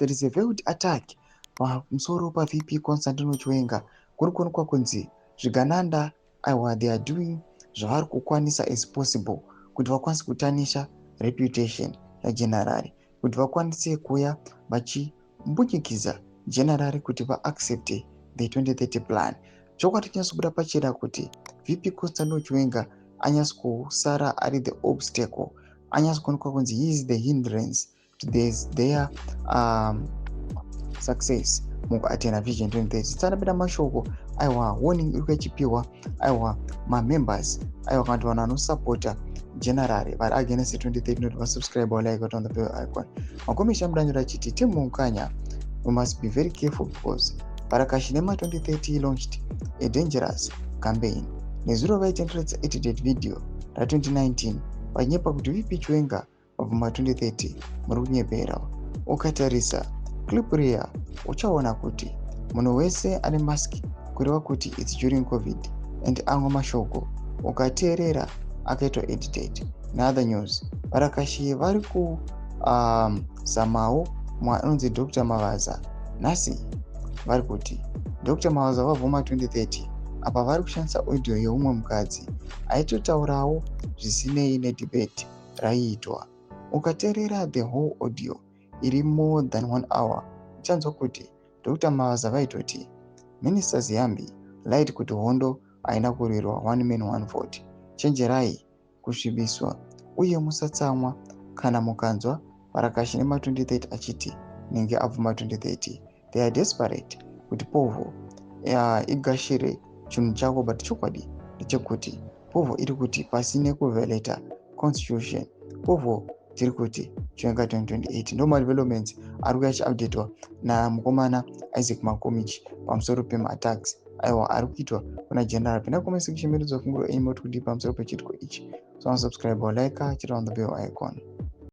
there is a veiled attack pamusoro paVP Constantino Chiwenga. Kuri kuonekwa kunzi zvigananda aiwa they are doing zvavari kukwanisa as possible kuti vakwanise kutanisha reputation yajenerali, kuti vakwanise kuya vachimbunyikidza jenerali kuti vaaccepte the 2030 plan. Chokwadi chinyatsobuda pachena kuti VP Constantino Chiwenga anyatsokusara ari the obstacle, anyatsokuonekwa kunzi he is the hindrance to their success mukuatena vision 2030. Tsanapita mashoko aiwa warning iri kuchipiwa aiwa mamembers aiwa vantu vanhu vanosupporta general vari against 2030 not vasubscribe or like on the bell icon. Makomisha mudanjira chiti timukanya we must be very careful because Parakashinema 2030 launched a dangerous campaign nezuro vaitenderedza edited video ra2019 vanyepa kuti VP Chiwenga pabvuma 2030 muri kunyepera. Ukatarisa clip riya uchaona kuti munhu wese ane mask kureva kuti it's during covid and amwe mashoko ukateerera akaitwa edited neother news. Varakashi vari kuzamawo mwanonzi Dr. Mavaza nhasi vari kuti Dr. Mavaza vabvuma 2030 apa vari kushandisa audio yeumwe mukadzi aitotaurawo zvisinei nedebate raiitwa. Ukateerera the whole audio iri more than 1 hour uchanzwa kuti Dr. Mavaza vaitoti ministers yambi light kuti hondo haina kurwirwa 1 man 1 vote, chenjerai kusvibiswa uye musatsamwa kana mukanzwa Parakashinema 2030 achiti nenge abvuma 2030 they are desperate kuti povo igashire chinhu chako, but chokwadi ndechekuti povo iri kuti pasine kuviolata constitution, povo tiri kuti Chiwenga 2028 normal developments ari kuya achiupdatewa namukomana Isaac Makomich pamusoro pema-attacks aiwa ari kuitwa kuna general. Pena comment section medu dzafunguro enyu moti kuti pamusoro pechitiko ichi. So subscribe or like, chira on the bell icon.